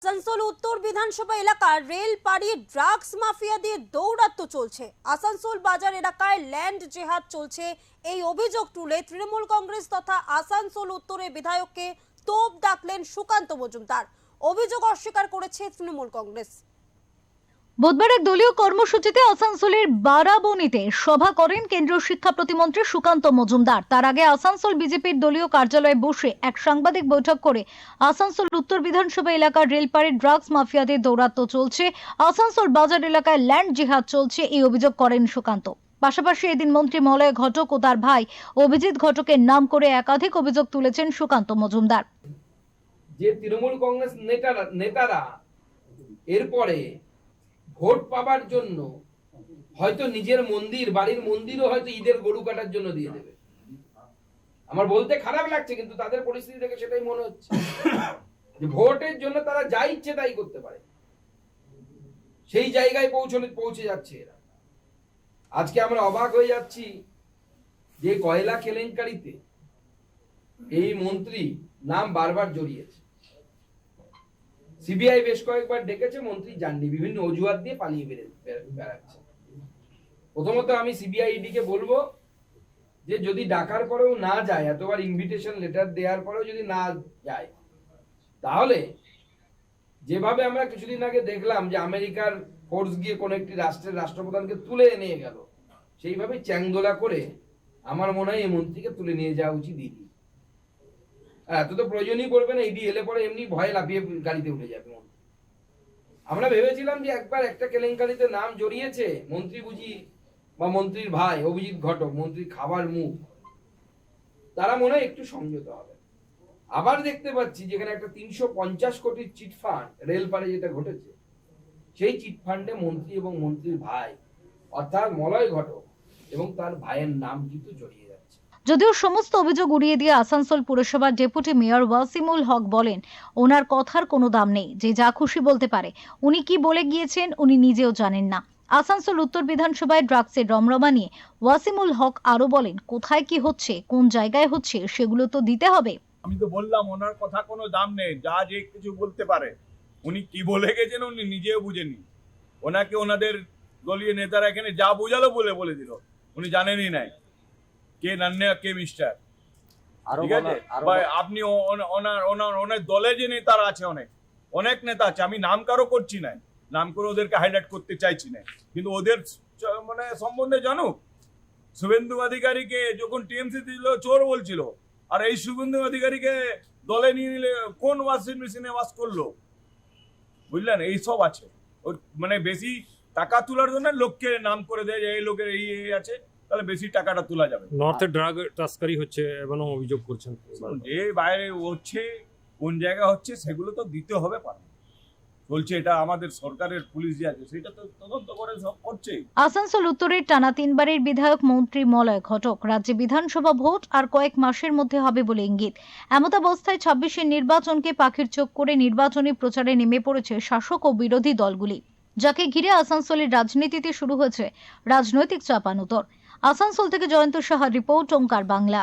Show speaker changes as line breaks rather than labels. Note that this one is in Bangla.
আসানসোল উত্তর বিধানসভা এলাকার রেল পাড়ি ড্রাগস মাফিয়াদের দৌরাত্ম্য চলছে। আসানসোল বাজার এলাকায় ল্যান্ড জেহাদ চলছে। এই অভিযোগ তুলে তৃণমূল কংগ্রেস তথা আসানসোল উত্তরের বিধায়ককে তোপ দাগলেন সুকান্ত মজুমদার। অভিযোগ অস্বীকার করেছে তৃণমূল কংগ্রেস।
বুধবার এক দলীয় কর্মসূচিতে আসানসোলের বারাবণীতে সভা করেন কেন্দ্রীয় শিক্ষা প্রতিমন্ত্রী সুকান্ত মজুমদার। তার আগে আসানসোল বিজেপির দলীয় কার্যালয়ে বসে এক সাংবাদিক বৈঠক করে আসানসোল উত্তর বিধানসভা এলাকার রেলপাড়ে ড্রাগস মাফিয়াদের দৌরাত্ম্য চলছে, আসানসোল বাজার এলাকায় ল্যান্ড জিহাদ চলছে, এই অভিযোগ করেন সুকান্ত। পাশাপাশি এদিন মন্ত্রী মলয় ঘটক ও তার ভাই অভিজিৎ ঘটকের নাম করে একাধিক অভিযোগ তুলেছেন সুকান্ত মজুমদার।
যে তৃণমূল কংগ্রেস নেতারা এরপরে ভোট পাবার জন্য হয়তো নিজের মন্দির, বাড়ির মন্দিরও হয়তো ঈদের গরু কাটার জন্য দিয়ে দেবে। আমার বলতে খারাপ লাগছে, কিন্তু তাদের পরিস্থিতি দেখে সেটাই মনে হচ্ছে যে ভোটের জন্য তারা যা ইচ্ছে তাই করতে পারে, সেই জায়গায় পৌঁছে যাচ্ছে এরা। আজকে আমরা অবাক হয়ে যাচ্ছি যে কয়লা কেলেঙ্কারিতে এই মন্ত্রী নাম বারবার জড়িয়েছে। সিবিআই বেশ কয়েকবার ডেকেছে, মন্ত্রী যাননি, বিভিন্ন অজুহাত দিয়ে পালিয়ে বেড়াচ্ছে। প্রথমত আমি সিবিআই কে বলবো যে যদি ডাকার পরেও না যায়, এতবার ইনভিটেশন লেটার দেওয়ার পরেও যদি না যায়, তাহলে যেভাবে আমরা কিছুদিন আগে দেখলাম যে আমেরিকার ফোর্স গিয়ে কোন একটি রাষ্ট্রের রাষ্ট্রপ্রধানকে তুলে নিয়ে গেল, সেইভাবে চ্যাংদোলা করে আমার মনে হয় এই মন্ত্রীকে তুলে নিয়ে যাওয়া উচিত। ইডি এত তো প্রয়োজনই পড়বে না, ইডি এলে পরে এমনি ভয়ে লাফিয়ে গাড়িতে উঠে যাবে। আমরা ভেবেছিলাম যে একবার একটা কেলেঙ্কারিতে নাম জড়িয়েছে মন্ত্রী বুঝি বা মন্ত্রীর ভাই অভিজিৎ ঘটক, মন্ত্রীর খাবার মুখ, তারা মনে হয় একটু সংযত হবে। আবার দেখতে পাচ্ছি যেখানে একটা 350 কোটির চিটফান্ড রেলপাড়ে যেটা ঘটেছে, সেই চিটফান্ডে মন্ত্রী এবং মন্ত্রীর ভাই অর্থাৎ মলয় ঘটক এবং তার ভাইয়ের নাম কিন্তু জড়িয়ে যাচ্ছে।
যদিও সমস্ত অভিযোগ উড়িয়ে দিয়ে আসানসোল পুরসভার ডেপুটি মেয়র ওয়াসিমুল হক বলেন ওনার কথার কোনো দাম নেই, যে যা খুশি বলতে পারে। উনি কি বলে গিয়েছেন উনি নিজেও জানেন না। আসানসোল উত্তর বিধানসভায় ড্রাগসের রমরমা নিয়ে ওয়াসিমুল হক আরো বলেন, কোথায় কি হচ্ছে, কোন জায়গায় হচ্ছে, সেগুলো তো দিতে হবে।
আমি তো বললাম ওনার কথা কোনো দাম নেই, যা যে কিছু বলতে পারে। উনি কি বলে গেছেন উনি নিজেও বুঝেননি। ওনাকে ওনাদের দলীয় নেতারা এখানে যা বোঝালো বলে দিল, উনি জানেনই নাই কে নান্নে কে মিস্টার। ঠিক আছে, আপনি ওনার দলে যে নেতারা আছে, অনেক নেতা আছে, আমি নাম কারো করছি না, নাম করে ওদেরকে হাইলাইট করতে চাইছি না, কিন্তু ওদের মানে সম্বন্ধে জানুক। শুভেন্দু অধিকারীকে যখন টিএমসি দিল চোর বলছিল, আর এই শুভেন্দু অধিকারীকে দলে নিয়ে নিলে কোন ওয়াশিং মেশিনে ওয়াশ করলো, বুঝলেন? এইসব আছে মানে বেশি টাকা তোলার জন্য লোককে নাম করে দেয় যে এই লোকের এই আছে, তাহলে বেশি টাকাটা তোলা যাবে।
নর্থে ড্রাগ তস্করি হচ্ছে এবং অভিযোগ করছেন,
যে বাইরে হচ্ছে কোন জায়গা হচ্ছে সেগুলো তো দিতে হবে পারে বলছে। এটা আমাদের সরকারের পুলিশ যে আছে সেটা তো তদন্ত করে সব করছে।
আসানসোল উত্তরের টানা 3 বারের বিধায়ক মন্ত্রী মলয় ঘটক রাজ্যে বিধানসভা ভোট আর কয়েক মাসের মধ্যে হবে বলে ইঙ্গিত। এমতাবস্থায় 26-এর নির্বাচনকে পাখির চোখ করে নির্বাচনী প্রচারে নেমে পড়েছে শাসক ও বিরোধী দলগুলি, যাকে ঘিরে আসানসোলের রাজনীতিতে শুরু হয়েছে রাজনৈতিক চাপানুতর। আসানসোল থেকে জয়ন্ত সাহার রিপোর্ট, ওঙ্কার বাংলা।